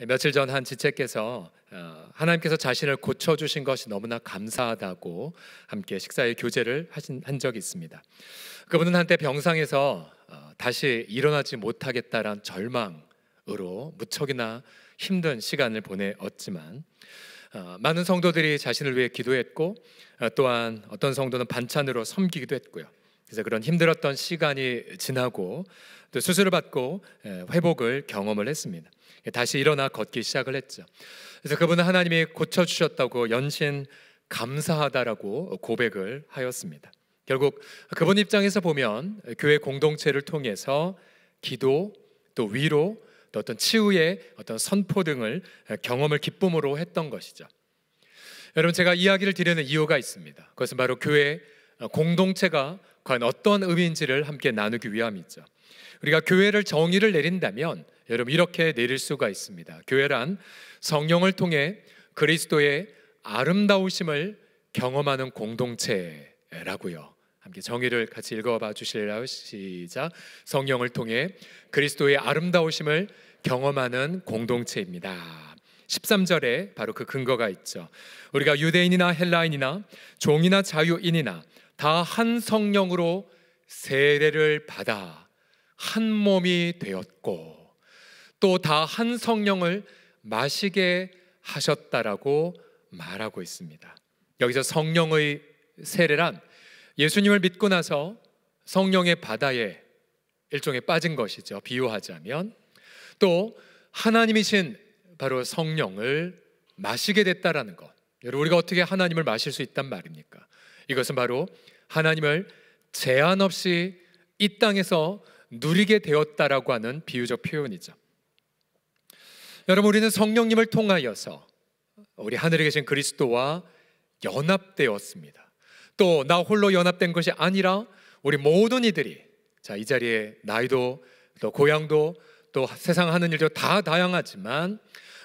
며칠 전 한 지체께서 하나님께서 자신을 고쳐주신 것이 너무나 감사하다고 함께 식사의 교제를 한 적이 있습니다. 그분은 한때 병상에서 다시 일어나지 못하겠다란 절망으로 무척이나 힘든 시간을 보내었지만 많은 성도들이 자신을 위해 기도했고 또한 어떤 성도는 반찬으로 섬기기도 했고요. 그래서 그런 힘들었던 시간이 지나고 또 수술을 받고 회복을 경험을 했습니다. 다시 일어나 걷기 시작을 했죠. 그래서 그분은 하나님이 고쳐주셨다고 연신 감사하다라고 고백을 하였습니다. 결국 그분 입장에서 보면 교회 공동체를 통해서 기도, 또 위로, 또 어떤 치유의 어떤 선포 등을 경험을 기쁨으로 했던 것이죠. 여러분, 제가 이야기를 드리는 이유가 있습니다. 그것은 바로 교회 공동체가 과연 어떤 의미인지를 함께 나누기 위함이죠. 우리가 교회를 정의를 내린다면 여러분 이렇게 내릴 수가 있습니다. 교회란 성령을 통해 그리스도의 아름다우심을 경험하는 공동체라고요. 함께 정의를 같이 읽어봐 주실래요? 시작. 성령을 통해 그리스도의 아름다우심을 경험하는 공동체입니다. 13절에 바로 그 근거가 있죠. 우리가 유대인이나 헬라인이나 종이나 자유인이나 다 한 성령으로 세례를 받아 한 몸이 되었고 또 다 한 성령을 마시게 하셨다라고 말하고 있습니다. 여기서 성령의 세례란 예수님을 믿고 나서 성령의 바다에 일종의 빠진 것이죠. 비유하자면 또 하나님이신 바로 성령을 마시게 됐다라는 것. 여러분, 우리가 어떻게 하나님을 마실 수 있단 말입니까? 이것은 바로 하나님을 제한 없이 이 땅에서 누리게 되었다라고 하는 비유적 표현이죠. 여러분, 우리는 성령님을 통하여서 우리 하늘에 계신 그리스도와 연합되었습니다. 또 나 홀로 연합된 것이 아니라 우리 모든 이들이 이 자리에 나이도 또 고향도 또 세상 하는 일도 다 다양하지만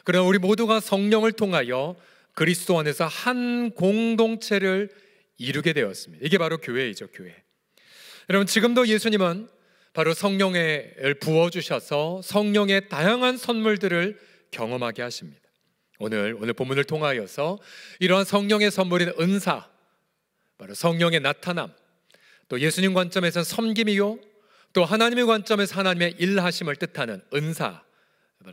그러나 우리 모두가 성령을 통하여 그리스도 안에서 한 공동체를 이루게 되었습니다. 이게 바로 교회이죠, 교회. 여러분, 지금도 예수님은 바로 성령을 부어주셔서 성령의 다양한 선물들을 경험하게 하십니다. 오늘 본문을 통하여서 이러한 성령의 선물인 은사, 바로 성령의 나타남, 또 예수님 관점에서는 섬김이요, 또 하나님의 관점에서 하나님의 일하심을 뜻하는 은사,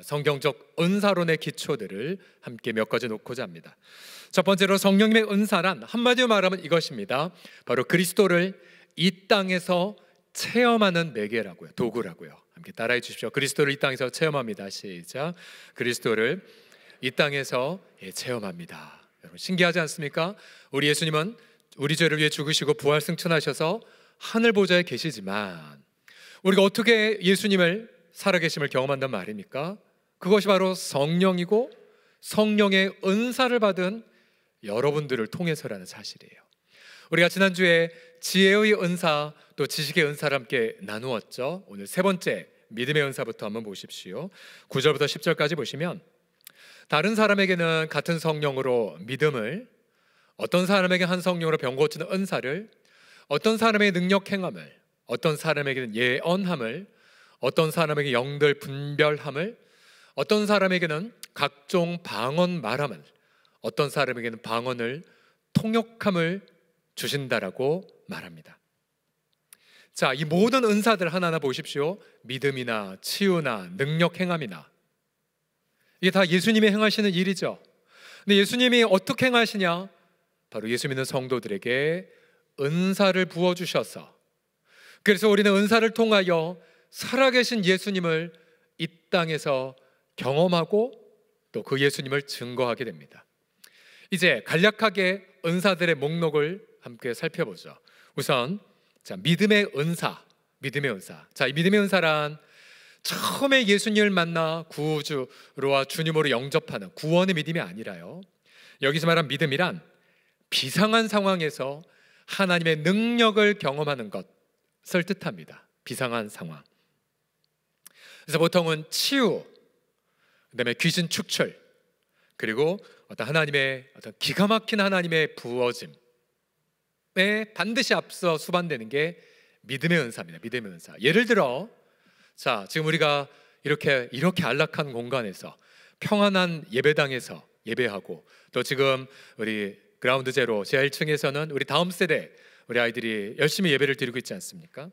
성경적 은사론의 기초들을 함께 몇 가지 놓고자 합니다. 첫 번째로 성령님의 은사란 한마디로 말하면 이것입니다. 바로 그리스도를 이 땅에서 체험하는 매개라고요, 도구라고요. 함께 따라해 주십시오. 그리스도를 이 땅에서 체험합니다. 시작. 그리스도를 이 땅에서 체험합니다. 여러분, 신기하지 않습니까? 우리 예수님은 우리 죄를 위해 죽으시고 부활 승천하셔서 하늘 보좌에 계시지만 우리가 어떻게 예수님을 살아계심을 경험한단 말입니까? 그것이 바로 성령이고 성령의 은사를 받은 여러분들을 통해서라는 사실이에요. 우리가 지난주에 지혜의 은사 또 지식의 은사를 함께 나누었죠. 오늘 세 번째 믿음의 은사부터 한번 보십시오. 9절부터 10절까지 보시면 다른 사람에게는 같은 성령으로 믿음을, 어떤 사람에게 한 성령으로 병 고치는 은사를, 어떤 사람에게 능력 행함을, 어떤 사람에게는 예언함을, 어떤 사람에게 영들 분별함을, 어떤 사람에게는 각종 방언 말함을, 어떤 사람에게는 방언을 통역함을 주신다라고 말합니다. 자, 이 모든 은사들 하나하나 보십시오. 믿음이나 치유나 능력 행함이나 이게 다 예수님이 행하시는 일이죠. 근데 예수님이 어떻게 행하시냐? 바로 예수 믿는 성도들에게 은사를 부어주셔서, 그래서 우리는 은사를 통하여 살아계신 예수님을 이 땅에서 경험하고 또 그 예수님을 증거하게 됩니다. 이제 간략하게 은사들의 목록을 함께 살펴보죠. 우선 믿음의 은사. 자, 이 믿음의 은사란 처음에 예수님을 만나 구주로와 주님으로 영접하는 구원의 믿음이 아니라요, 여기서 말한 믿음이란 비상한 상황에서 하나님의 능력을 경험하는 것을 뜻합니다. 비상한 상황. 그래서 보통은 치유, 그다음에 귀신 축출, 그리고 어떤 하나님의 어떤 기가 막힌 하나님의 부어짐에 반드시 앞서 수반되는 게 믿음의 은사입니다. 믿음의 은사. 예를 들어, 자, 지금 우리가 이렇게 안락한 공간에서 평안한 예배당에서 예배하고, 또 지금 우리 그라운드 제로 지하 1층에서는 우리 다음 세대 우리 아이들이 열심히 예배를 드리고 있지 않습니까?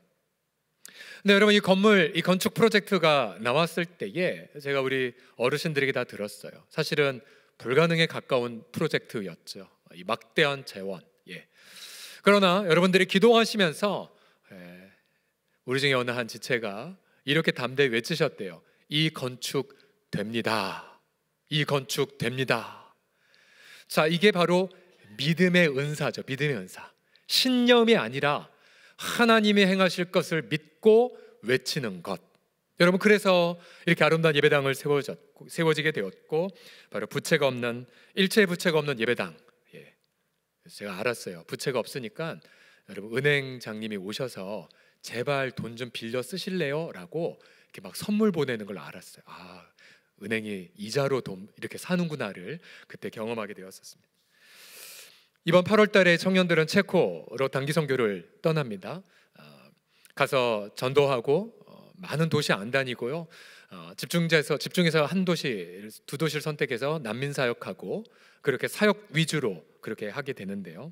근데 여러분, 이 건물, 이 건축 프로젝트가 나왔을 때에 제가 우리 어르신들에게 다 들었어요. 사실은 불가능에 가까운 프로젝트였죠. 이 막대한 재원. 그러나 여러분들이 기도하시면서 우리 중에 어느 한 지체가 이렇게 담대히 외치셨대요. 이 건축 됩니다. 이 건축 됩니다. 자, 이게 바로 믿음의 은사죠. 믿음의 은사. 신념이 아니라 하나님이 행하실 것을 믿고 외치는 것. 여러분, 그래서 이렇게 아름다운 예배당을 세워지게 되었고, 바로 부채가 없는, 일체의 부채가 없는 예배당. 제가 알았어요. 부채가 없으니까 여러분, 은행장님이 오셔서 제발 돈 좀 빌려 쓰실래요? 라고 이렇게 막 선물 보내는 걸 알았어요. 아, 은행이 이자로 돈 이렇게 사는구나를 그때 경험하게 되었었습니다. 이번 8월 달에 청년들은 체코로 단기 선교를 떠납니다. 가서 전도하고, 많은 도시 안 다니고요. 집중해서 한 도시, 두 도시를 선택해서 난민 사역하고, 그렇게 사역 위주로 그렇게 하게 되는데요.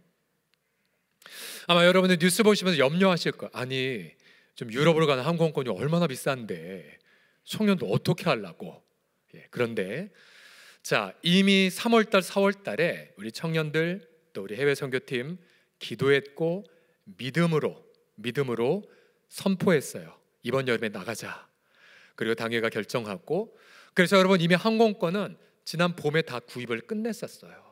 아마 여러분들 뉴스 보시면서 염려하실 거예요. 아니, 좀 유럽으로 가는 항공권이 얼마나 비싼데 청년도 어떻게 하려고. 그런데 자, 이미 3월달 4월달에 우리 청년들, 또 우리 해외 선교팀 기도했고 믿음으로 선포했어요. 이번 여름에 나가자. 그리고 당회가 결정하고, 그래서 여러분, 이미 항공권은 지난 봄에 다 구입을 끝냈었어요.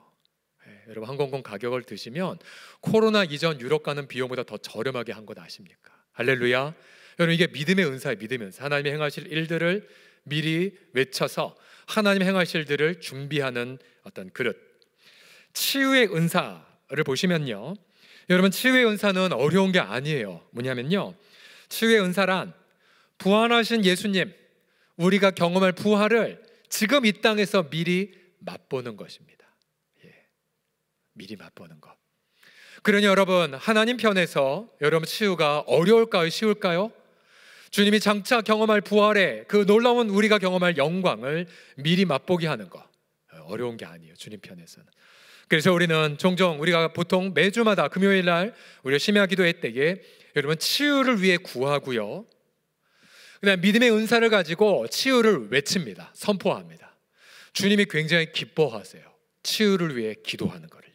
여러분, 항공권 가격을 드시면 코로나 이전 유럽 가는 비용보다 더 저렴하게 한 것 아십니까? 할렐루야. 여러분, 이게 믿음의 은사예요. 믿음의 은사. 하나님이 행하실 일들을 미리 외쳐서 하나님 행하실 일들을 준비하는 어떤 그릇. 치유의 은사를 보시면요, 여러분, 치유의 은사는 어려운 게 아니에요. 뭐냐면요, 치유의 은사란 부활하신 예수님, 우리가 경험할 부활을 지금 이 땅에서 미리 맛보는 것입니다. 미리 맛보는 것. 그러니 여러분, 하나님 편에서 여러분, 치유가 어려울까요? 쉬울까요? 주님이 장차 경험할 부활의 그 놀라운 우리가 경험할 영광을 미리 맛보게 하는 것, 어려운 게 아니에요. 주님 편에서는. 그래서 우리는 종종, 우리가 보통 매주마다 금요일 날 우리가 심야 기도회 때에 여러분, 치유를 위해 구하고요, 그다음 믿음의 은사를 가지고 치유를 외칩니다. 선포합니다. 주님이 굉장히 기뻐하세요. 치유를 위해 기도하는 거를요.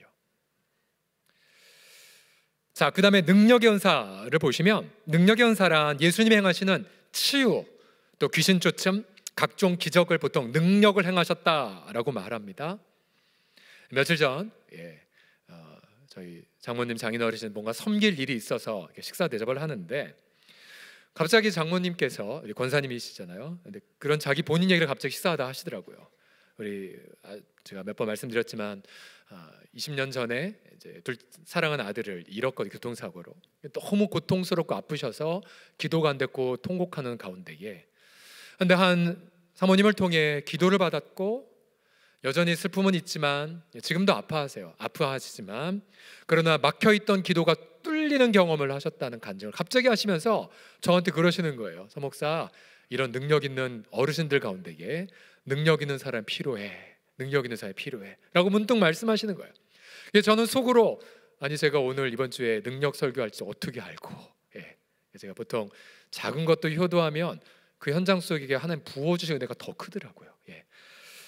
자, 그 다음에 능력의 은사를 보시면, 능력의 은사란 예수님이 행하시는 치유, 또 귀신 쫓음, 각종 기적을 보통 능력을 행하셨다라고 말합니다. 며칠 전 저희 장모님, 장인 어르신 뭔가 섬길 일이 있어서 식사 대접을 하는데, 갑자기 장모님께서, 권사님이시잖아요. 근데 그런 자기 본인 얘기를 갑자기 식사하다 하시더라고요. 제가 몇 번 말씀드렸지만 20년 전에 이제 사랑하는 아들을 잃었거든요. 교통사고로. 너무 고통스럽고 아프셔서 기도가 안 됐고 통곡하는 가운데에, 근데 한 사모님을 통해 기도를 받았고, 여전히 슬픔은 있지만 지금도 아파하시지만 그러나 막혀있던 기도가 뚫리는 경험을 하셨다는 간증을 갑자기 하시면서 저한테 그러시는 거예요. 서목사, 이런 능력 있는 어르신들 가운데에 능력 있는 사람 필요해, 능력 있는 사람이 필요해 라고 문득 말씀하시는 거예요. 저는 속으로, 아니, 제가 오늘 이번 주에 능력 설교할지 어떻게 알고. 제가 보통 작은 것도 효도하면 그 현장 속에 하나님 부어주시는 은혜가 더 크더라고요.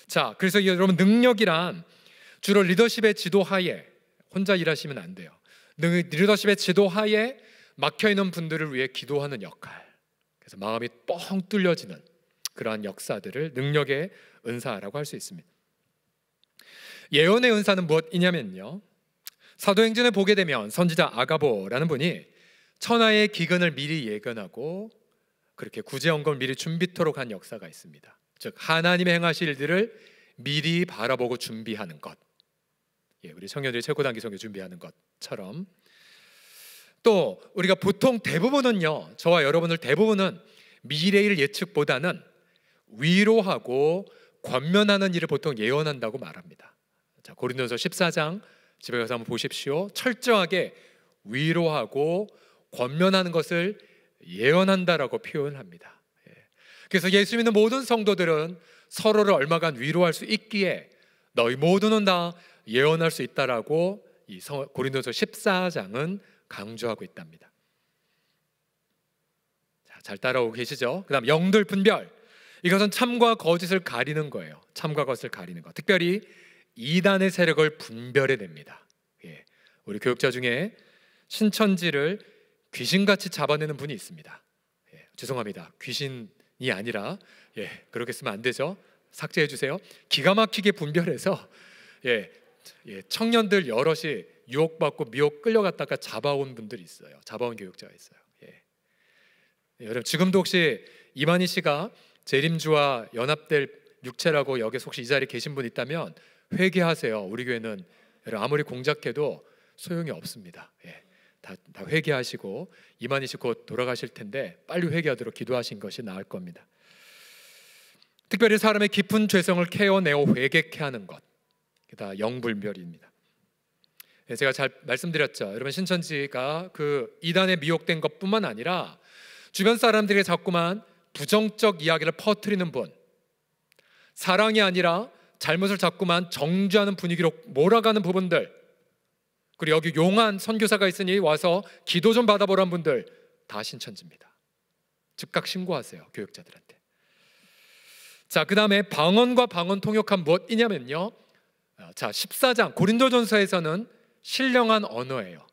자, 그래서 여러분, 능력이란 주로 리더십의 지도하에, 혼자 일하시면 안 돼요. 리더십의 지도하에 막혀있는 분들을 위해 기도하는 역할, 그래서 마음이 뻥 뚫려지는 그러한 역사들을 능력의 은사라고 할 수 있습니다. 예언의 은사는 무엇이냐면요, 사도행전에 보게 되면 선지자 아가보라는 분이 천하의 기근을 미리 예견하고 그렇게 구제언금을 미리 준비토록 한 역사가 있습니다. 즉, 하나님의 행하실 일들을 미리 바라보고 준비하는 것. 우리 청년들이 체코단기 선교 준비하는 것처럼, 또 우리가 보통 대부분은요, 저와 여러분들 대부분은 미래일 예측보다는 위로하고 권면하는 일을 보통 예언한다고 말합니다. 자, 고린도서 14장 집에 가서 한번 보십시오. 철저하게 위로하고 권면하는 것을 예언한다라고 표현합니다. 그래서 예수 믿는 모든 성도들은 서로를 얼마간 위로할 수 있기에 너희 모두는 다 예언할 수 있다라고 이 고린도서 14장은 강조하고 있답니다. 자, 잘 따라오고 계시죠? 그 다음 영들 분별, 이것은 참과 거짓을 가리는 거예요. 참과 거짓을 가리는 것, 특별히 이단의 세력을 분별해냅니다. 예, 우리 교육자 중에 신천지를 귀신같이 잡아내는 분이 있습니다. 예, 죄송합니다. 귀신이 아니라, 그렇게 쓰면 안 되죠. 삭제해 주세요. 기가 막히게 분별해서 청년들 여럿이 유혹받고 미혹 끌려갔다가 잡아온 분들이 있어요. 잡아온 교육자가 있어요. 여러분, 지금도 혹시 이만희 씨가 재림주와 연합될 육체라고 여기서 혹시 이 자리에 계신 분 있다면 회개하세요. 우리 교회는 아무리 공작해도 소용이 없습니다. 다 회개하시고 이만희 씨 곧 돌아가실 텐데 빨리 회개하도록 기도하신 것이 나을 겁니다. 특별히 사람의 깊은 죄성을 케어내어 회개케 하는 것, 다 영불멸입니다. 제가 잘 말씀드렸죠. 여러분, 신천지가 그 이단에 미혹된 것뿐만 아니라 주변 사람들에게 자꾸만 부정적 이야기를 퍼뜨리는 분, 사랑이 아니라 잘못을 자꾸만 정죄하는 분위기로 몰아가는 부분들, 그리고 여기 용한 선교사가 있으니 와서 기도 좀 받아보라는 분들 다 신천지입니다. 즉각 신고하세요, 교육자들한테. 자, 그 다음에 방언과 방언 통역한 무엇이냐면요, 자, 14장 고린도전서에서는 신령한 언어예요.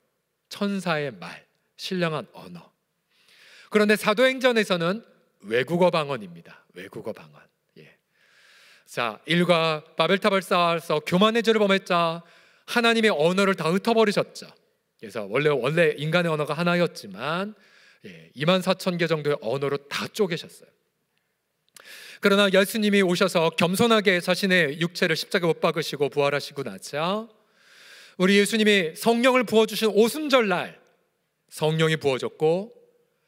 천사의 말, 신령한 언어. 그런데 사도행전에서는 외국어 방언입니다. 외국어 방언. 자, 일과 바벨탑을 쌓아서 교만의 죄를 범했자 하나님의 언어를 다 흩어버리셨죠. 그래서 원래 인간의 언어가 하나였지만 24,000개 정도의 언어로 다 쪼개셨어요. 그러나 예수님이 오셔서 겸손하게 자신의 육체를 십자가에 못 박으시고 부활하시고 나자 우리 예수님이 성령을 부어주신 오순절날 성령이 부어졌고,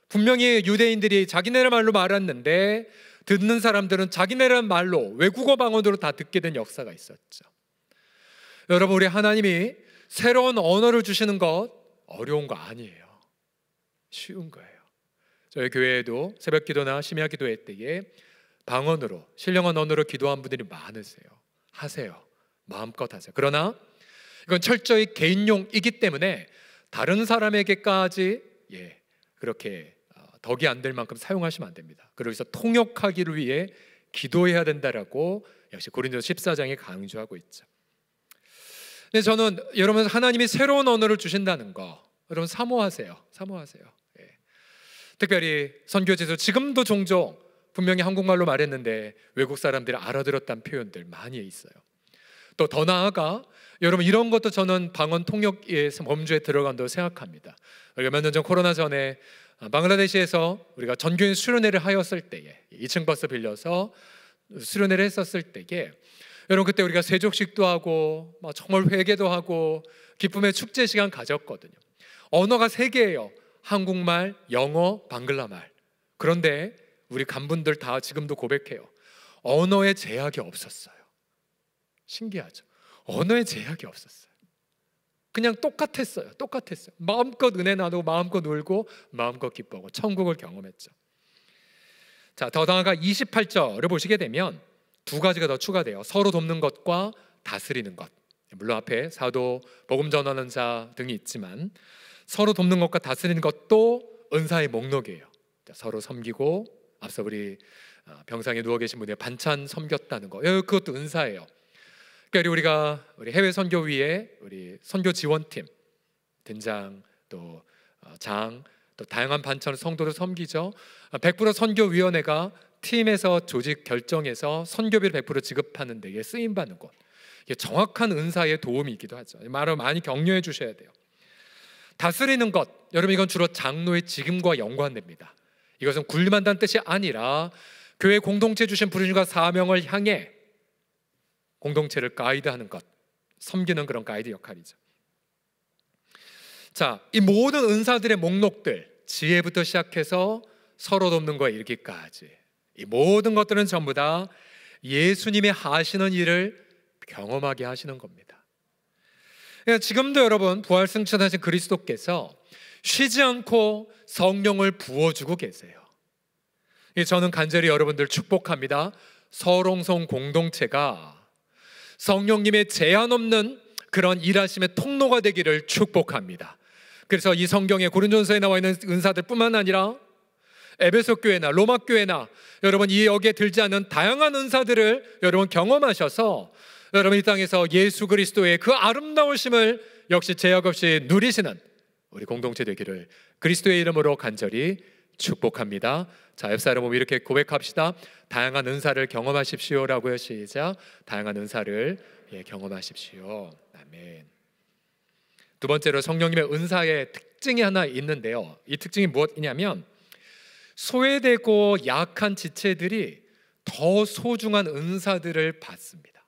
분명히 유대인들이 자기네들 말로 말했는데 듣는 사람들은 자기네들 말로 외국어 방언으로 다 듣게 된 역사가 있었죠. 여러분, 우리 하나님이 새로운 언어를 주시는 것 어려운 거 아니에요. 쉬운 거예요. 저희 교회에도 새벽 기도나 심야 기도회 때에 방언으로, 신령한 언어로 기도한 분들이 많으세요. 하세요. 마음껏 하세요. 그러나 이건 철저히 개인용이기 때문에 다른 사람에게까지 그렇게 덕이 안 될 만큼 사용하시면 안 됩니다. 그래서 통역하기를 위해 기도해야 된다라고 역시 고린도서 14장에 강조하고 있죠. 근데 저는 여러분, 하나님이 새로운 언어를 주신다는 거 여러분 사모하세요. 사모하세요. 특별히 선교지에서 지금도 종종 분명히 한국말로 말했는데 외국 사람들이 알아들었다는 표현들 많이 있어요. 또 더 나아가 여러분, 이런 것도 저는 방언 통역의 범주에 들어간다고 생각합니다. 우리가 몇 년 전 코로나 전에 방글라데시에서 우리가 전교인 수련회를 하였을 때에 2층 버스 빌려서 수련회를 했었을 때에 여러분, 그때 우리가 세족식도 하고 정말 회개도 하고 기쁨의 축제 시간 가졌거든요. 언어가 3개예요. 한국말, 영어, 방글라말. 그런데 우리 간분들 다 지금도 고백해요. 언어에 제약이 없었어요. 신기하죠? 언어에 제약이 없었어요. 그냥 똑같았어요. 똑같았어요. 마음껏 은혜 나누고 마음껏 울고 마음껏 기뻐하고 천국을 경험했죠. 자, 더 나아가 28절을 보시게 되면 2가지가 더 추가돼요. 서로 돕는 것과 다스리는 것. 물론 앞에 사도, 복음 전하는 자 등이 있지만 서로 돕는 것과 다스리는 것도 은사의 목록이에요. 자, 서로 섬기고, 앞서 우리 병상에 누워 계신 분이 반찬 섬겼다는 거, 그것도 은사예요. 그러니까 우리 해외 선교위에 우리 선교 지원팀, 된장, 또 장, 또 다양한 반찬을 성도를 섬기죠. 100% 선교위원회가 팀에서 조직 결정해서 선교비를 100% 지급하는 데에 쓰임 받는 것, 이게 정확한 은사의 도움이기도 하죠. 말을 많이 격려해 주셔야 돼요. 다스리는 것, 여러분, 이건 주로 장로의 직임과 연관됩니다. 이것은 군림한다는 뜻이 아니라 교회 공동체 주신 부르심과 사명을 향해 공동체를 가이드하는 것, 섬기는 그런 가이드 역할이죠. 자, 이 모든 은사들의 목록들, 지혜부터 시작해서 서로 돕는 거에 이르기까지, 이 모든 것들은 전부 다 예수님이 하시는 일을 경험하게 하시는 겁니다. 그러니까 지금도 여러분, 부활 승천하신 그리스도께서 쉬지 않고 성령을 부어주고 계세요. 저는 간절히 여러분들 축복합니다. 서롱성 공동체가 성령님의 제한 없는 그런 일하심의 통로가 되기를 축복합니다. 그래서 이 성경에 고린도전서에 나와 있는 은사들뿐만 아니라 에베소 교회나 로마 교회나 여러분 이 여기에 들지 않는 다양한 은사들을 여러분 경험하셔서 여러분 이 땅에서 예수 그리스도의 그 아름다우심을 역시 제약 없이 누리시는 우리 공동체 되기를 그리스도의 이름으로 간절히 축복합니다. 자, 옆 사람 보면 이렇게 고백합시다. 다양한 은사를 경험하십시오라고요. 시작. 다양한 은사를 경험하십시오. 아멘. 두 번째로 성령님의 은사의 특징이 하나 있는데요. 이 특징이 무엇이냐면 소외되고 약한 지체들이 더 소중한 은사들을 받습니다.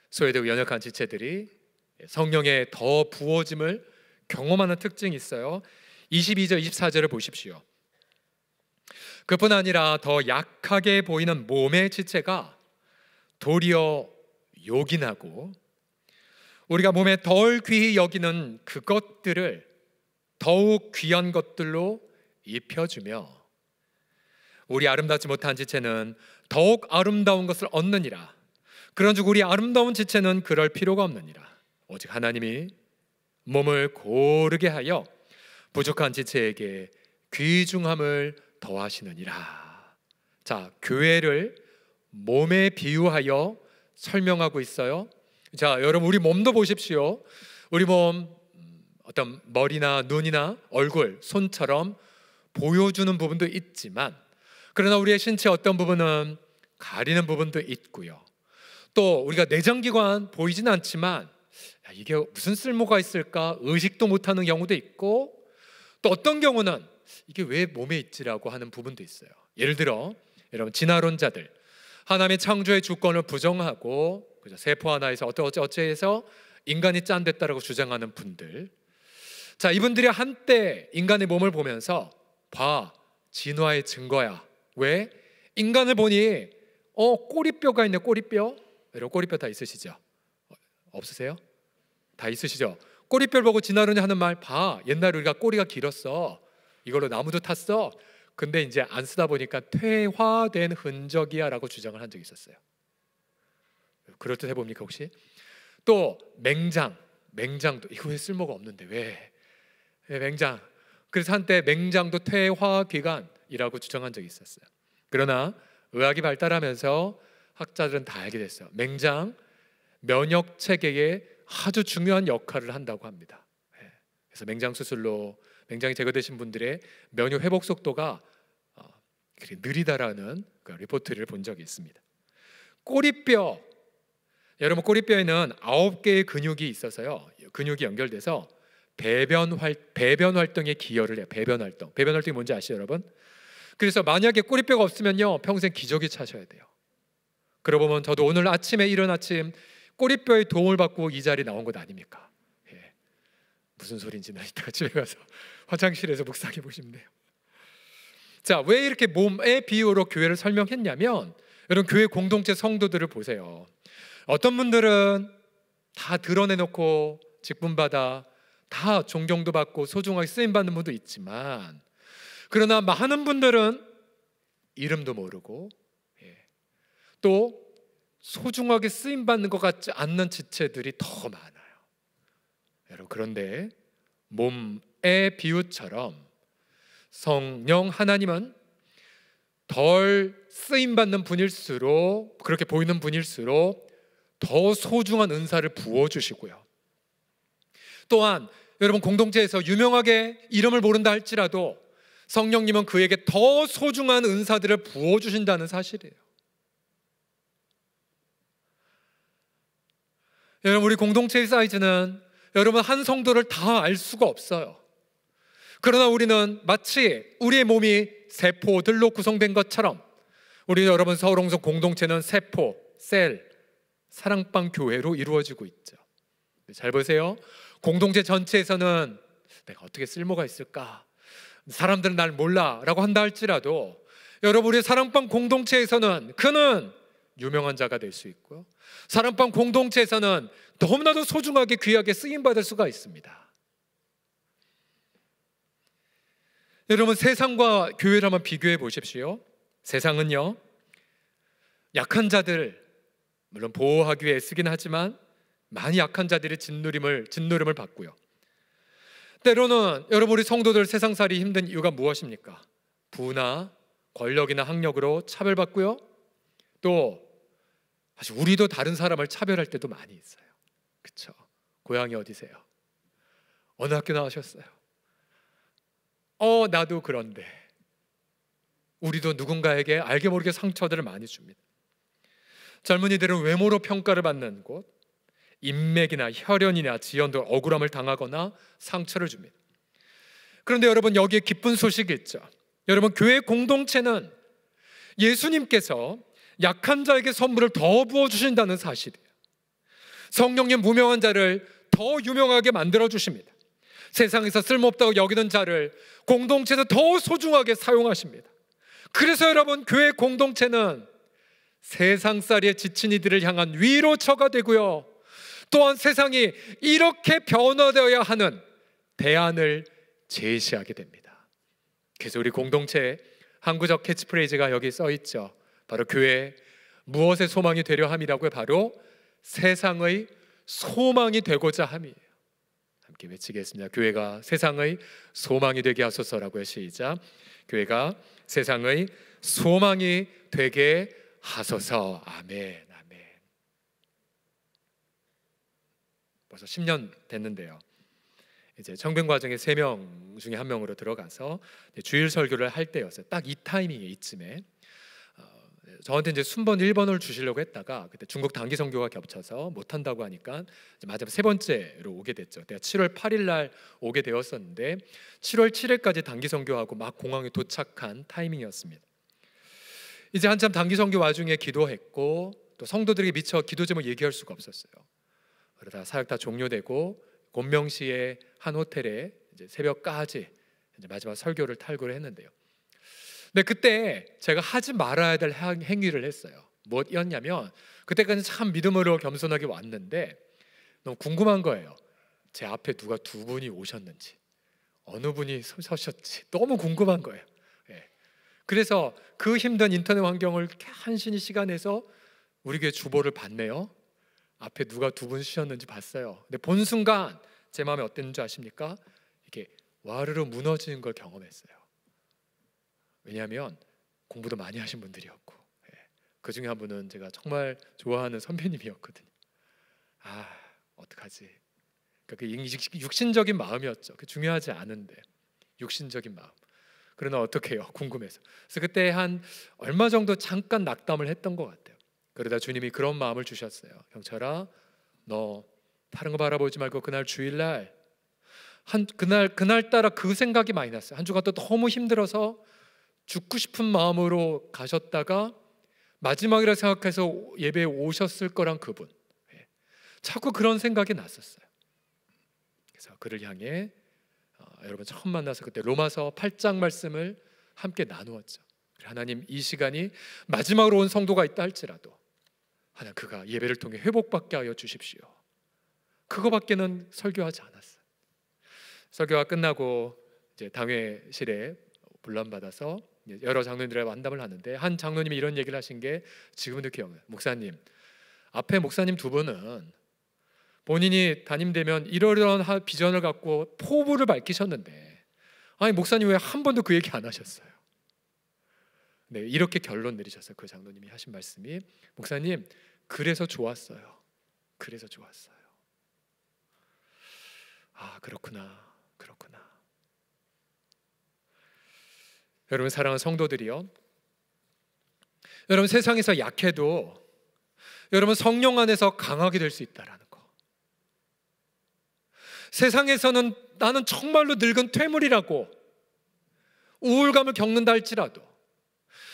소외되고 연약한 지체들이 성령의 더 부어짐을 경험하는 특징이 있어요. 22절 24절을 보십시오. 그뿐 아니라 더 약하게 보이는 몸의 지체가 도리어 요긴하고 우리가 몸에 덜 귀히 여기는 그것들을 더욱 귀한 것들로 입혀주며 우리 아름답지 못한 지체는 더욱 아름다운 것을 얻느니라. 그런즉 우리 아름다운 지체는 그럴 필요가 없느니라. 오직 하나님이 몸을 고르게 하여 부족한 지체에게 귀중함을 더하시느니라. 자, 교회를 몸에 비유하여 설명하고 있어요. 자, 여러분 우리 몸도 보십시오. 우리 몸 어떤 머리나 눈이나 얼굴, 손처럼 보여주는 부분도 있지만 그러나 우리의 신체 어떤 부분은 가리는 부분도 있고요. 또 우리가 내장기관 보이진 않지만 이게 무슨 쓸모가 있을까 의식도 못하는 경우도 있고 또 어떤 경우는 이게 왜 몸에 있지라고 하는 부분도 있어요. 예를 들어 여러분 진화론자들 하나님의 창조의 주권을 부정하고 세포 하나에서 어째해서 인간이 짠됐다라고 주장하는 분들, 자 이분들이 한때 인간의 몸을 보면서 봐 진화의 증거야. 왜? 인간을 보니 꼬리뼈가 있네. 꼬리뼈. 여러분 꼬리뼈 다 있으시죠? 없으세요? 다 있으시죠? 꼬리뼈를 보고 진화론이 하는 말 봐. 옛날에 우리가 꼬리가 길었어. 이걸로 나무도 탔어. 근데 이제 안 쓰다 보니까 퇴화된 흔적이야 라고 주장을 한 적이 있었어요. 그럴듯해 봅니까 혹시? 또 맹장도 이거 왜 쓸모가 없는데 왜 맹장? 그래서 한때 맹장도 퇴화기관이라고 주장한 적이 있었어요. 그러나 의학이 발달하면서 학자들은 다 알게 됐어요. 맹장 면역 체계에 아주 중요한 역할을 한다고 합니다. 그래서 맹장 수술로 맹장이 제거되신 분들의 면역 회복 속도가 느리다라는 그 리포트를 본 적이 있습니다. 꼬리뼈, 여러분 꼬리뼈에는 9개의 근육이 있어서요. 근육이 연결돼서 배변 활동에 기여를 해요. 배변 활동이 뭔지 아시죠, 여러분? 그래서 만약에 꼬리뼈가 없으면요 평생 기저귀 차셔야 돼요. 그러고 보면 저도 오늘 아침에 이른 아침 꼬리뼈의 도움을 받고 이 자리에 나온 것 아닙니까? 예. 무슨 소리인지는 이따가 집에 가서 화장실에서 묵상해 보시면 돼요. 자, 왜 이렇게 몸의 비유로 교회를 설명했냐면 여러분 교회 공동체 성도들을 보세요. 어떤 분들은 다 드러내놓고 직분받아 다 존경도 받고 소중하게 쓰임받는 분도 있지만 그러나 많은 분들은 이름도 모르고 또 소중하게 쓰임받는 것 같지 않는 지체들이 더 많아요. 여러분 그런데 몸의 비유처럼 성령 하나님은 덜 쓰임받는 분일수록 그렇게 보이는 분일수록 더 소중한 은사를 부어주시고요. 또한 여러분 공동체에서 유명하게 이름을 모른다 할지라도 성령님은 그에게 더 소중한 은사들을 부어주신다는 사실이에요. 여러분 우리 공동체의 사이즈는 여러분 한 성도를 다 알 수가 없어요. 그러나 우리는 마치 우리의 몸이 세포들로 구성된 것처럼 우리 여러분 서울홍성 공동체는 세포, 셀, 사랑방 교회로 이루어지고 있죠. 잘 보세요. 공동체 전체에서는 내가 어떻게 쓸모가 있을까? 사람들은 날 몰라 라고 한다 할지라도 여러분 우리 사랑방 공동체에서는 그는 유명한 자가 될 수 있고요. 사랑방 공동체에서는 너무나도 소중하게 귀하게 쓰임받을 수가 있습니다. 여러분 세상과 교회를 한번 비교해 보십시오. 세상은요 약한 자들, 물론 보호하기 위해 애쓰긴 하지만 많이 약한 자들이 짓누림을 받고요. 때로는 여러분, 우리 성도들 세상살이 힘든 이유가 무엇입니까? 부나 권력이나 학력으로 차별받고요. 또 사실 우리도 다른 사람을 차별할 때도 많이 있어요. 그렇죠? 고향이 어디세요? 어느 학교 나오셨어요? 나도 그런데. 우리도 누군가에게 알게 모르게 상처들을 많이 줍니다. 젊은이들은 외모로 평가를 받는 곳, 인맥이나 혈연이나 지연도 억울함을 당하거나 상처를 줍니다. 그런데 여러분, 여기에 기쁜 소식이 있죠. 여러분, 교회 공동체는 예수님께서 약한 자에게 선물을 더 부어주신다는 사실이에요. 성령님 무명한 자를 더 유명하게 만들어주십니다. 세상에서 쓸모없다고 여기는 자를 공동체에서 더 소중하게 사용하십니다. 그래서 여러분, 교회 공동체는 세상살이에 지친 이들을 향한 위로처가 되고요, 또한 세상이 이렇게 변화되어야 하는 대안을 제시하게 됩니다. 그래서 우리 공동체의 항구적 캐치프레이즈가 여기 써 있죠. 바로 교회 무엇의 소망이 되려 함이라고요? 바로 세상의 소망이 되고자 함이에요. 함께 외치겠습니다. 교회가 세상의 소망이 되게 하소서라고요. 시작. 교회가 세상의 소망이 되게 하소서. 아멘. 아멘. 벌써 10년 됐는데요, 이제 청빙 과정에 3명 중에 1명으로 들어가서 주일 설교를 할 때였어요. 딱 이 타이밍에, 이쯤에 저한테 이제 순번 1번을 주시려고 했다가 그때 중국 단기 선교가 겹쳐서 못한다고 하니까 마지막 3번째로 오게 됐죠. 내가 7월 8일 날 오게 되었었는데 7월 7일까지 단기 선교하고 막 공항에 도착한 타이밍이었습니다. 이제 한참 단기 선교 와중에 기도했고 또 성도들에게 미처 기도 제목 얘기할 수가 없었어요. 그러다 사역 다 종료되고 곤명시의 한 호텔에 이제 새벽까지 이제 마지막 설교를 탈구를 했는데요. 근데 그때 제가 하지 말아야 될 행위를 했어요. 뭐였냐면, 그때까지 참 믿음으로 겸손하게 왔는데 너무 궁금한 거예요. 제 앞에 누가 2분이 오셨는지, 어느 분이 서셨지 너무 궁금한 거예요. 그래서 그 힘든 인터넷 환경을 한신이 시간에서 우리 교회 주보를 봤네요. 앞에 누가 2분 쉬었는지 봤어요. 근데 본 순간 제 마음에 어땠는지 아십니까? 이렇게 와르르 무너지는 걸 경험했어요. 왜냐하면 공부도 많이 하신 분들이었고, 그 중에 한 분은 제가 정말 좋아하는 선배님이었거든요. 어떡하지? 그러니까 그 육신적인 마음이었죠. 그 중요하지 않은데 육신적인 마음. 그러나 어떻게 해요? 궁금해서. 그래서 그때 한 얼마 정도 잠깐 낙담을 했던 것 같아요. 그러다 주님이 그런 마음을 주셨어요. 경철아, 너 다른 거 바라보지 말고 그날 주일날 그날따라 그 생각이 많이 났어요. 한 주간 또 너무 힘들어서 죽고 싶은 마음으로 가셨다가 마지막이라 생각해서 예배에 오셨을 거란 그분, 자꾸 그런 생각이 났었어요. 그래서 그를 향해 여러분 처음 만나서 그때 로마서 8장 말씀을 함께 나누었죠. 하나님, 이 시간이 마지막으로 온 성도가 있다 할지라도 하나님, 그가 예배를 통해 회복받게 하여 주십시오. 그거밖에는 설교하지 않았어요. 설교가 끝나고 이제 당회실에 불러받아서 여러 장로님들과 만담을 하는데 한 장로님이 이런 얘기를 하신 게 지금도 기억나요. 목사님, 앞에 목사님 2분은 본인이 담임되면 이러이러한 비전을 갖고 포부를 밝히셨는데, 아니 목사님 왜 한 번도 그 얘기 안 하셨어요? 네, 이렇게 결론 내리셨어요. 그 장로님이 하신 말씀이, 목사님, 그래서 좋았어요. 그래서 좋았어요. 그렇구나. 여러분 사랑하는 성도들이요, 여러분 세상에서 약해도 여러분 성령 안에서 강하게 될 수 있다라는 거. 세상에서는 나는 정말로 늙은 퇴물이라고 우울감을 겪는다 할지라도,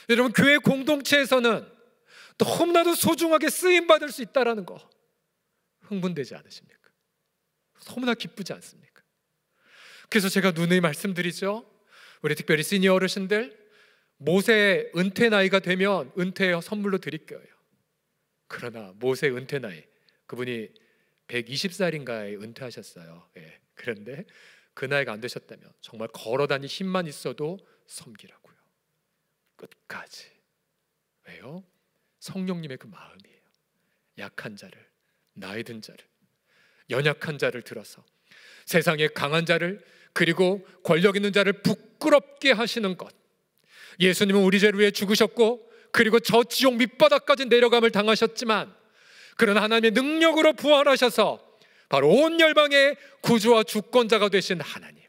여러분 교회 공동체에서는 너무나도 소중하게 쓰임받을 수 있다라는 거 흥분되지 않으십니까? 너무나 기쁘지 않습니까? 그래서 제가 누누이 말씀드리죠. 우리 특별히 시니어 어르신들, 모세 은퇴 나이가 되면 은퇴 선물로 드릴게요. 그러나 모세 은퇴 나이, 그분이 120살인가에 은퇴하셨어요. 그런데 그 나이가 안 되셨다면 정말 걸어다니 힘만 있어도 섬기라고요. 끝까지. 왜요? 성령님의 그 마음이에요. 약한 자를, 나이 든 자를, 연약한 자를 들어서 세상의 강한 자를, 그리고 권력 있는 자를 부끄럽게 하시는 것. 예수님은 우리 죄를 위해 죽으셨고, 그리고 저 지옥 밑바닥까지 내려감을 당하셨지만, 그런 하나님의 능력으로 부활하셔서 바로 온 열방의 구주와 주권자가 되신 하나님,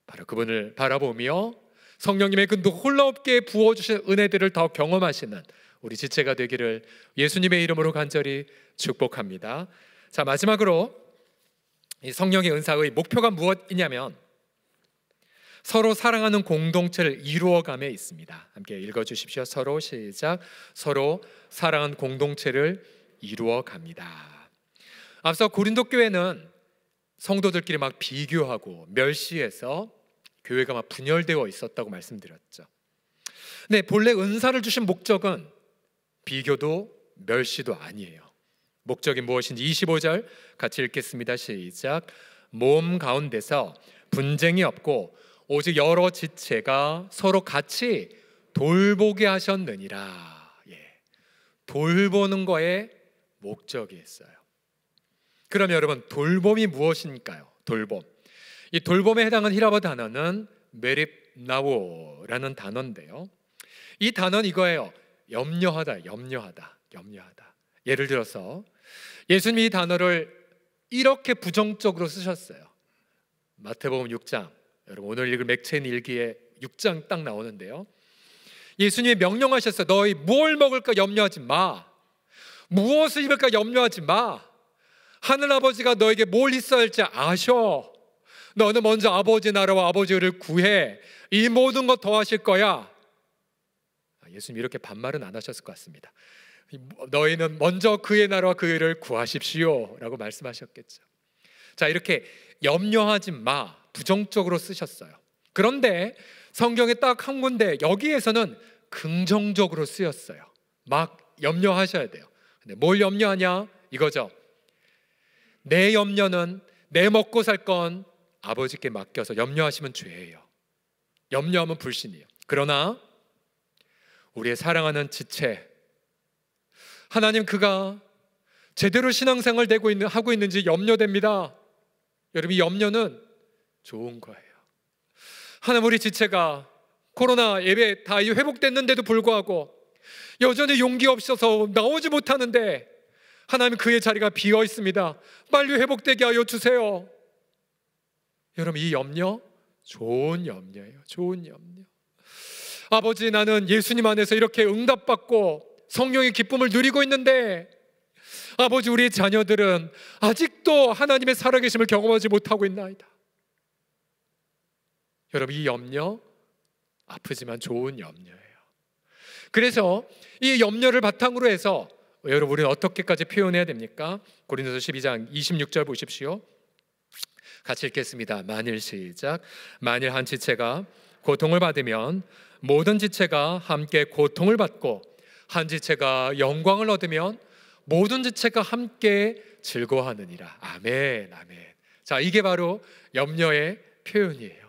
바로 그분을 바라보며 성령님의 그 놀랍게 부어주신 은혜들을 더 경험하시는 우리 지체가 되기를 예수님의 이름으로 간절히 축복합니다. 자, 마지막으로 이 성령의 은사의 목표가 무엇이냐면 서로 사랑하는 공동체를 이루어감에 있습니다. 함께 읽어주십시오. 서로 시작. 서로 사랑하는 공동체를 이루어갑니다. 앞서 고린도 교회는 성도들끼리 막 비교하고 멸시해서 교회가 막 분열되어 있었다고 말씀드렸죠. 네, 본래 은사를 주신 목적은 비교도 멸시도 아니에요. 목적이 무엇인지 25절 같이 읽겠습니다. 시작. 몸 가운데서 분쟁이 없고 오직 여러 지체가 서로 같이 돌보게 하셨느니라. 돌보는 거에 목적이 있어요. 그럼 여러분, 돌봄이 무엇일까요? 돌봄. 이 돌봄에 해당하는 히라버 단어는 메립나오라는 단어인데요, 이 단어는 이거예요. 염려하다, 염려하다, 염려하다. 예를 들어서 예수님이 이 단어를 이렇게 부정적으로 쓰셨어요. 마태복음 6장, 여러분 오늘 읽을 맥체인 일기에 6장 딱 나오는데요, 예수님이 명령하셨어요. 너희 뭘 먹을까 염려하지 마. 무엇을 입을까 염려하지 마. 하늘아버지가 너에게 뭘 있어야 할지 아셔. 너는 먼저 아버지 나라와 아버지를 구해. 이 모든 것 더하실 거야. 예수님 이렇게 반말은 안 하셨을 것 같습니다. 너희는 먼저 그의 나라와 그의 의를 구하십시오 라고 말씀하셨겠죠. 자, 이렇게 염려하지 마, 부정적으로 쓰셨어요. 그런데 성경에 딱 한 군데 여기에서는 긍정적으로 쓰였어요. 막 염려하셔야 돼요. 근데 뭘 염려하냐 이거죠. 내 염려는 내 먹고 살 건 아버지께 맡겨서 염려하시면 죄예요. 염려하면 불신이에요. 그러나 우리의 사랑하는 지체, 하나님 그가 제대로 신앙생활 하고 있는지 염려됩니다. 여러분, 이 염려는 좋은 거예요. 하나님, 우리 지체가 코로나 예배 다 회복됐는데도 불구하고 여전히 용기 없어서 나오지 못하는데 하나님 그의 자리가 비어 있습니다. 빨리 회복되게 하여 주세요. 여러분, 이 염려 좋은 염려예요. 좋은 염려. 아버지, 나는 예수님 안에서 이렇게 응답받고 성령의 기쁨을 누리고 있는데 아버지, 우리 자녀들은 아직도 하나님의 살아계심을 경험하지 못하고 있나이다. 여러분, 이 염려 아프지만 좋은 염려예요. 그래서 이 염려를 바탕으로 해서 여러분, 우리는 어떻게까지 표현해야 됩니까? 고린도서 12장 26절 보십시오. 같이 읽겠습니다. 만일 시작. 만일 한 지체가 고통을 받으면 모든 지체가 함께 고통을 받고 한 지체가 영광을 얻으면 모든 지체가 함께 즐거워하느니라. 아멘, 아멘. 자, 이게 바로 염려의 표현이에요.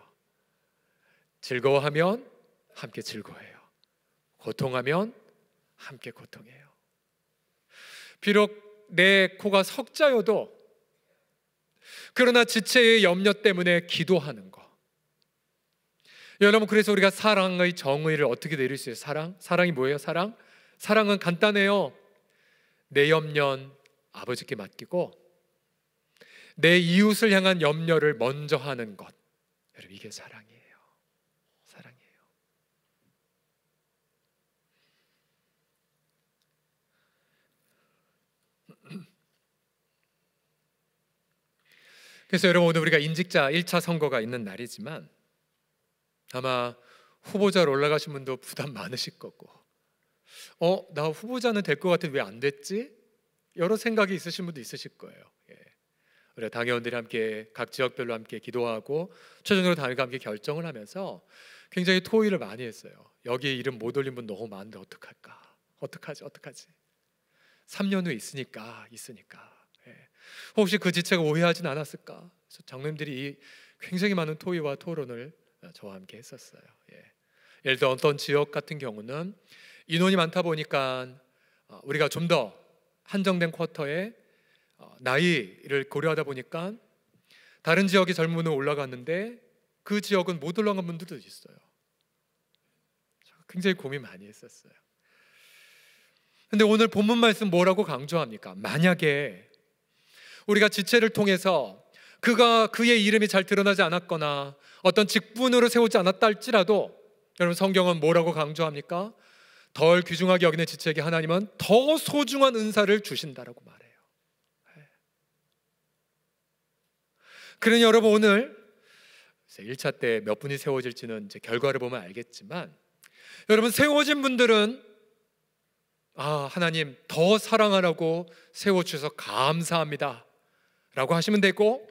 즐거워하면 함께 즐거워해요. 고통하면 함께 고통해요. 비록 내 코가 석자여도 그러나 지체의 염려 때문에 기도하는 거. 여러분, 그래서 우리가 사랑의 정의를 어떻게 내릴 수 있어요? 사랑이 뭐예요? 사랑은 간단해요. 내 염려는 아버지께 맡기고 내 이웃을 향한 염려를 먼저 하는 것. 여러분, 이게 사랑이에요. 사랑이에요. 그래서 여러분, 오늘 우리가 인직자 1차 선거가 있는 날이지만 아마 후보자로 올라가신 분도 부담 많으실 거고, 나 후보자는 될 것 같은데 왜 안 됐지? 여러 생각이 있으신 분도 있으실 거예요. 우리 당회원들이 함께 각 지역별로 함께 기도하고 최종적으로 당회가 함께 결정을 하면서 굉장히 토의를 많이 했어요. 여기에 이름 못 올린 분 너무 많은데 어떡할까? 어떡하지? 3년 후에 있으니까. 혹시 그 지체가 오해하진 않았을까? 그래서 장로님들이 굉장히 많은 토의와 토론을 저와 함께 했었어요. 예를 들어 어떤 지역 같은 경우는 인원이 많다 보니까 우리가 좀 더 한정된 쿼터에 나이를 고려하다 보니까 다른 지역의 젊은 분은 올라갔는데 그 지역은 못 올라간 분들도 있어요. 굉장히 고민 많이 했었어요. 근데 오늘 본문 말씀 뭐라고 강조합니까? 만약에 우리가 지체를 통해서 그의 이름이 잘 드러나지 않았거나 어떤 직분으로 세우지 않았다 할지라도 여러분, 성경은 뭐라고 강조합니까? 덜 귀중하게 여기는 지체에게 하나님은 더 소중한 은사를 주신다라고 말해요. 그러니 여러분, 오늘 1차 때 몇 분이 세워질지는 이제 결과를 보면 알겠지만, 여러분, 세워진 분들은 하나님 더 사랑하라고 세워주셔서 감사합니다 라고 하시면 되고,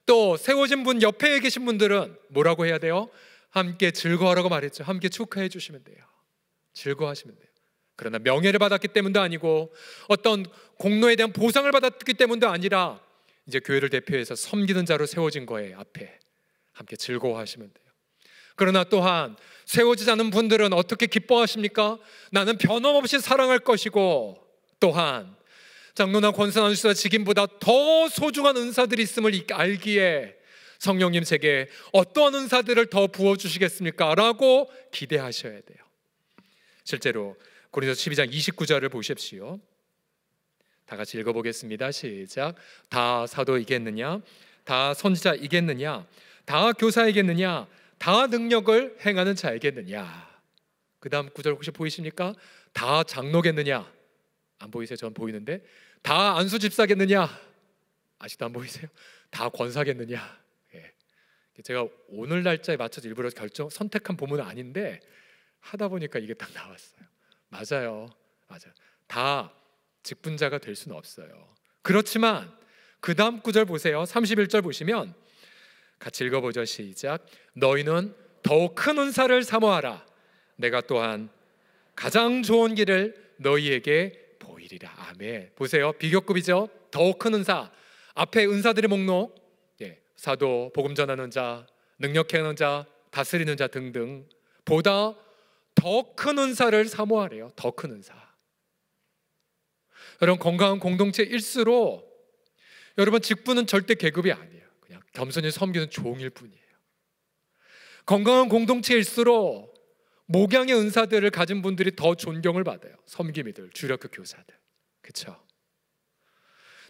또 세워진 분 옆에 계신 분들은 뭐라고 해야 돼요? 함께 즐거워하라고 말했죠. 함께 축하해 주시면 돼요. 즐거워하시면 돼요. 그러나 명예를 받았기 때문도 아니고 어떤 공로에 대한 보상을 받았기 때문도 아니라 이제 교회를 대표해서 섬기는 자로 세워진 거에 앞에 함께 즐거워하시면 돼요. 그러나 또한 세워지지 않은 분들은 어떻게 기뻐하십니까? 나는 변함없이 사랑할 것이고, 또한 장로나 권사나 주사 직임보다 더 소중한 은사들이 있음을 알기에 성령님 제게 어떠한 은사들을 더 부어주시겠습니까? 라고 기대하셔야 돼요. 실제로 고린도서 12장 29절을 보십시오. 다 같이 읽어보겠습니다. 시작. 다 사도이겠느냐? 다 선지자이겠느냐? 다 교사이겠느냐? 다 능력을 행하는 자이겠느냐? 그 다음 구절 혹시 보이십니까? 다 장로겠느냐? 안 보이세요? 전 보이는데. 다 안수 집사겠느냐? 아직도 안 보이세요? 다 권사겠느냐? 제가 오늘 날짜에 맞춰서 일부러 선택한 본문은 아닌데 하다 보니까 이게 딱 나왔어요. 맞아요. 다 직분자가 될 수는 없어요. 그렇지만 그 다음 구절 보세요. 31절 보시면 같이 읽어보죠. 시작. 너희는 더욱 큰 은사를 사모하라. 내가 또한 가장 좋은 길을 너희에게 보이리라. 아멘. 보세요. 비교급이죠. 더욱 큰 은사. 앞에 은사들의 목록, 사도, 복음 전하는 자, 능력 행하는 자, 다스리는 자 등등 보다 더 큰 은사를 사모하래요. 더 큰 은사. 여러분, 건강한 공동체일수록 여러분 직분은 절대 계급이 아니에요. 그냥 겸손히 섬기는 종일 뿐이에요. 건강한 공동체일수록 목양의 은사들을 가진 분들이 더 존경을 받아요. 섬김이들, 주력교 교사들. 그렇죠?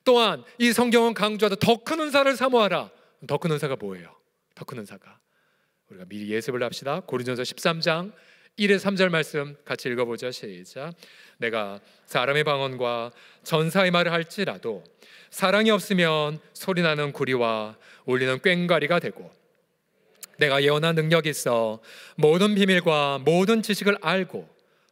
또한 이 성경은 강조하다 더 큰 은사를 사모하라. 더 큰 은사가 뭐예요? 더 큰 은사가 우리가 미리 예습을 합시다. 고린도전서 13장 1에 3절 말씀 같이 읽어보죠. 시작. 내가 사람의 방언과 전사의 말을 할지라도 사랑이 없으면 소리나는 구리와 울리는 꽹과리가 되고, 내가 예언한 능력이 있어 모든 비밀과 모든 지식을 알고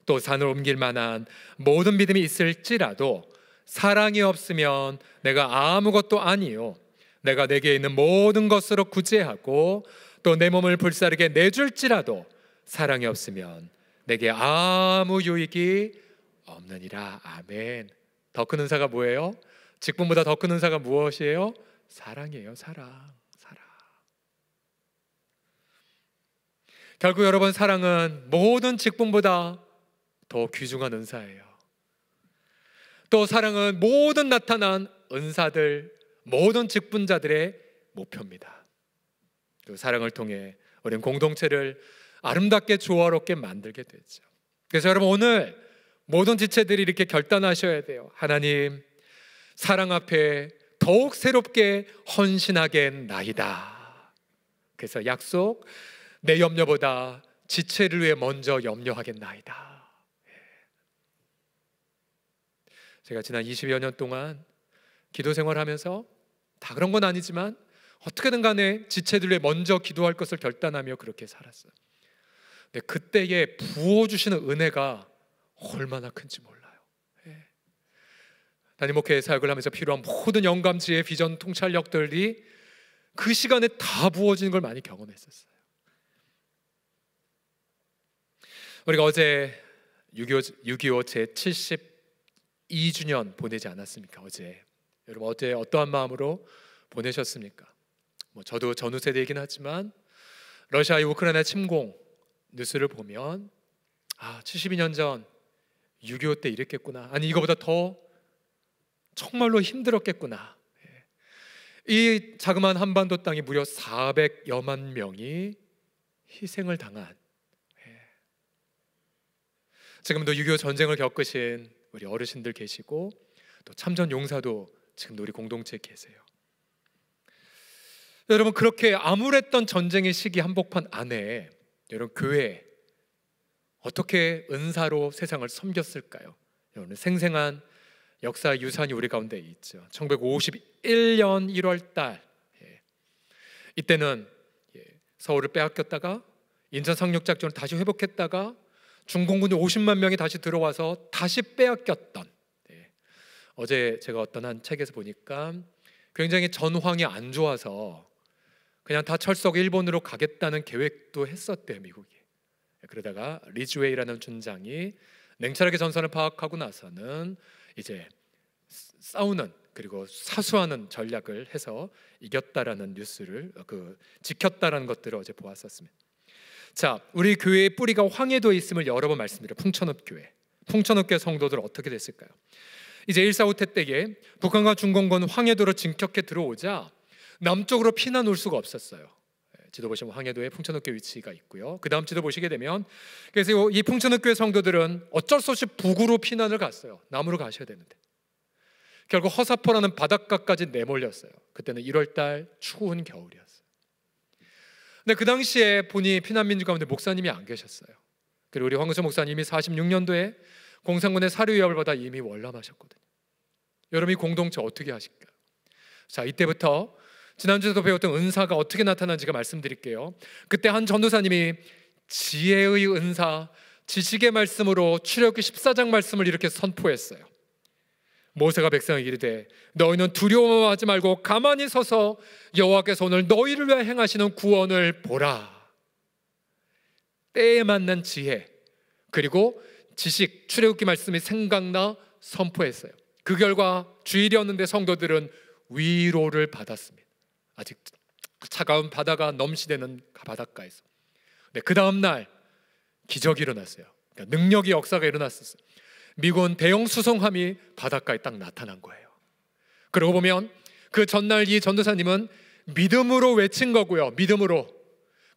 또 산을 옮길 만한 모든 믿음이 있을지라도 사랑이 없으면 내가 아무것도 아니요 내가 내게 있는 모든 것으로 구제하고 또 내 몸을 불사르게 내줄지라도 사랑이 없으면 내게 아무 유익이 없느니라. 아멘. 더 큰 은사가 뭐예요? 직분보다 더 큰 은사가 무엇이에요? 사랑이에요. 사랑. 결국 여러분, 사랑은 모든 직분보다 더 귀중한 은사예요. 또 사랑은 모든 나타난 은사들, 모든 직분자들의 목표입니다. 그 사랑을 통해 우리는 공동체를 아름답게 조화롭게 만들게 되죠. 그래서 여러분, 오늘 모든 지체들이 이렇게 결단하셔야 돼요. 하나님, 사랑 앞에 더욱 새롭게 헌신하겠나이다. 그래서 약속, 내 염려보다 지체를 위해 먼저 염려하겠나이다. 제가 지난 20여 년 동안 기도 생활하면서 다 그런 건 아니지만 어떻게든 간에 지체들 위해 먼저 기도할 것을 결단하며 그렇게 살았어요. 근데 그때에 부어주시는 은혜가 얼마나 큰지 몰라요. 단임 목회 사역을 하면서 필요한 모든 영감, 지혜, 비전, 통찰력들이 그 시간에 다 부어지는 걸 많이 경험했었어요. 우리가 어제 6.25 제72주년 보내지 않았습니까? 여러분 어제 어떠한 마음으로 보내셨습니까? 저도 전후 세대이긴 하지만 러시아의 우크라이나 침공 뉴스를 보면 72년 전 6.25 때 이랬겠구나. 아니 이거보다 더 정말로 힘들었겠구나. 이 자그마한 한반도 땅이 무려 400여만 명이 희생을 당한, 지금도 6.25 전쟁을 겪으신 우리 어르신들 계시고 또 참전 용사도 지금도 우리 공동체에 계세요. 여러분, 그렇게 암울했던 전쟁의 시기 한복판 안에 여러분 교회 어떻게 은사로 세상을 섬겼을까요? 여러분, 생생한 역사 유산이 우리 가운데 있죠. 1951년 1월 달, 이때는 서울을 빼앗겼다가 인천 상륙작전을 다시 회복했다가 중공군이 50만 명이 다시 들어와서 다시 빼앗겼던, 어제 제가 어떤 한 책에서 보니까 굉장히 전황이 안 좋아서 그냥 다 철수하고 일본으로 가겠다는 계획도 했었대요, 미국이. 그러다가 리즈웨이라는 준장이 냉철하게 전선을 파악하고 나서는 이제 싸우는, 그리고 사수하는 전략을 해서 이겼다라는 뉴스를, 지켰다라는 것들을 어제 보았었습니다. 자, 우리 교회의 뿌리가 황해도에 있음을 여러 번 말씀드려요. 풍천읍교회, 풍천읍교회 성도들 어떻게 됐을까요? 이제 1.4.5 때에 북한과 중공군 황해도로 진격해 들어오자 남쪽으로 피난 올 수가 없었어요. 지도 보시면 황해도에 풍천읍교회 위치가 있고요. 그 다음 지도 보시게 되면, 그래서 이 풍천읍교회 성도들은 어쩔 수 없이 북으로 피난을 갔어요. 남으로 가셔야 되는데 결국 허사포라는 바닷가까지 내몰렸어요. 그때는 1월달 추운 겨울이었어요. 근데 그 당시에 보니 피난민들 가운데 목사님이 안 계셨어요. 그리고 우리 황근수 목사님이 46년도에 공산군의 사류 위협을 받아 이미 월남하셨거든요. 여러분, 이 공동체 어떻게 하실까요? 자, 이때부터 지난주에도 배웠던 은사가 어떻게 나타나는지가 말씀드릴게요. 그때 한 전도사님이 지혜의 은사, 지식의 말씀으로 출애굽기 14장 말씀을 이렇게 선포했어요. 모세가 백성에게 이르되 너희는 두려워하지 말고 가만히 서서 여호와께서 오늘 너희를 위하여 행하시는 구원을 보라. 때에 맞는 지혜 그리고 지식, 출애굽기 말씀이 생각나 선포했어요. 그 결과 주일이었는데 성도들은 위로를 받았습니다. 아직 차가운 바다가 넘치대는 바닷가에서. 네, 그 다음 날 기적이 일어났어요. 그러니까 능력의 역사가 일어났었어요. 미군 대형 수송함이 바닷가에 딱 나타난 거예요. 그러고 보면 그 전날 이 전도사님은 믿음으로 외친 거고요. 믿음으로,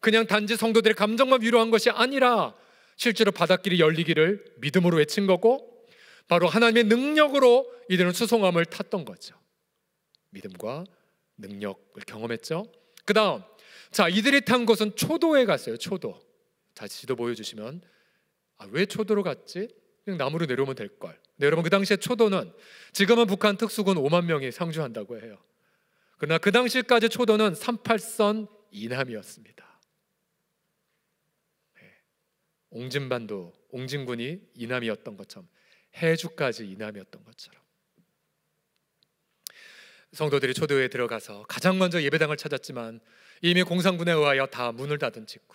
그냥 단지 성도들의 감정만 위로한 것이 아니라 실제로 바닷길이 열리기를 믿음으로 외친 거고, 바로 하나님의 능력으로 이들은 수송함을 탔던 거죠. 믿음과 능력을 경험했죠. 그 다음, 자, 이들이 탄 곳은 초도에 갔어요. 초도. 다시 지도 보여주시면, 왜 초도로 갔지? 그냥 남으로 내려오면 될걸. 네, 여러분, 그 당시에 초도는, 지금은 북한 특수군 5만 명이 상주한다고 해요. 그러나 그 당시까지 초도는 38선 이남이었습니다. 네. 옹진반도, 옹진군이 이남이었던 것처럼, 해주까지 이남이었던 것처럼, 성도들이 초도에 들어가서 가장 먼저 예배당을 찾았지만 이미 공산군에 의하여 다 문을 닫은 직후,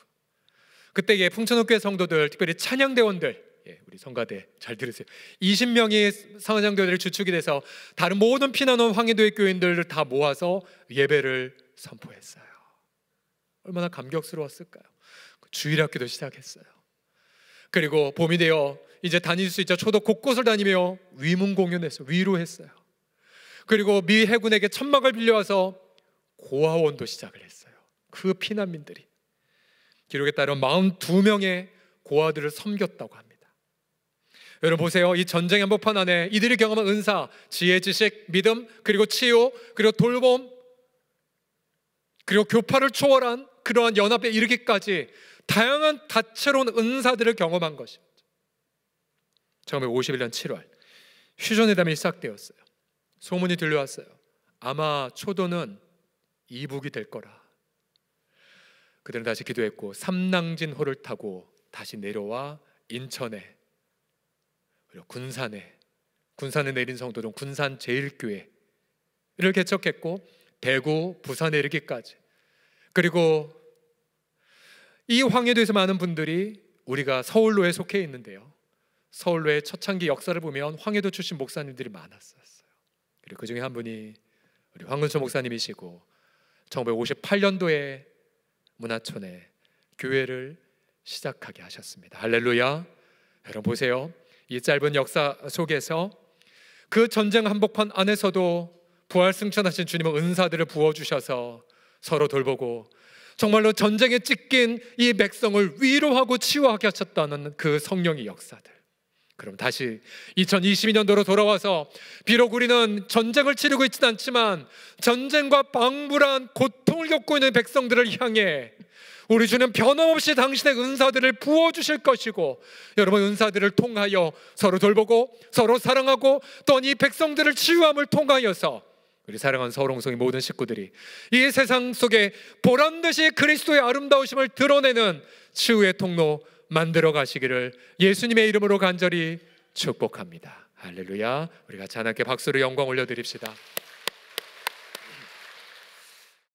그때의 풍천읍교회 성도들, 특별히 찬양대원들, 우리 성가대 잘 들으세요. 20명이 찬양대원들이 주축이 돼서 다른 모든 피난 온 황해도의 교인들을 다 모아서 예배를 선포했어요. 얼마나 감격스러웠을까요? 주일학교도 시작했어요. 그리고 봄이 되어 이제 다닐 수 있죠. 초도 곳곳을 다니며 위문 공연했어요. 위로했어요. 그리고 미 해군에게 천막을 빌려와서 고아원도 시작을 했어요. 그 피난민들이 기록에 따르면 42명의 고아들을 섬겼다고 합니다. 여러분 보세요. 이 전쟁의 한복판 안에 이들이 경험한 은사, 지혜, 지식, 믿음, 그리고 치유, 그리고 돌봄, 그리고 교파를 초월한 그러한 연합에 이르기까지 다양한 다채로운 은사들을 경험한 것입니다. 1951년 7월 휴전회담이 시작되었어요. 소문이 들려왔어요. 아마 초도는 이북이 될 거라. 그들은 다시 기도했고 삼낭진호를 타고 다시 내려와 인천에, 그리고 군산에 내린 성도들은 군산 제일교회를 개척했고 대구, 부산에 이르기까지, 그리고 이 황해도에서 많은 분들이, 우리가 서울로에 속해 있는데요, 서울로의 초창기 역사를 보면 황해도 출신 목사님들이 많았었어요. 그리고 그 중에 한 분이 우리 황근수 목사님이시고 1958년도에 문화촌에 교회를 시작하게 하셨습니다. 할렐루야. 여러분 보세요. 이 짧은 역사 속에서 그 전쟁 한복판 안에서도 부활 승천하신 주님은 은사들을 부어주셔서 서로 돌보고 정말로 전쟁에 찢긴 이 백성을 위로하고 치유하게 하셨다는 그 성령의 역사들. 그럼 다시 2022년도로 돌아와서 비록 우리는 전쟁을 치르고 있지는 않지만 전쟁과 방불한 고통을 겪고 있는 백성들을 향해 우리 주는 변함없이 당신의 은사들을 부어주실 것이고, 여러분 은사들을 통하여 서로 돌보고 서로 사랑하고 또한 이 백성들을 치유함을 통하여서 우리 사랑하는 서울홍성의 모든 식구들이 이 세상 속에 보란듯이 그리스도의 아름다우심을 드러내는 치유의 통로 만들어 가시기를 예수님의 이름으로 간절히 축복합니다. 할렐루야. 우리 같이 하나님께 박수로 영광 올려드립시다.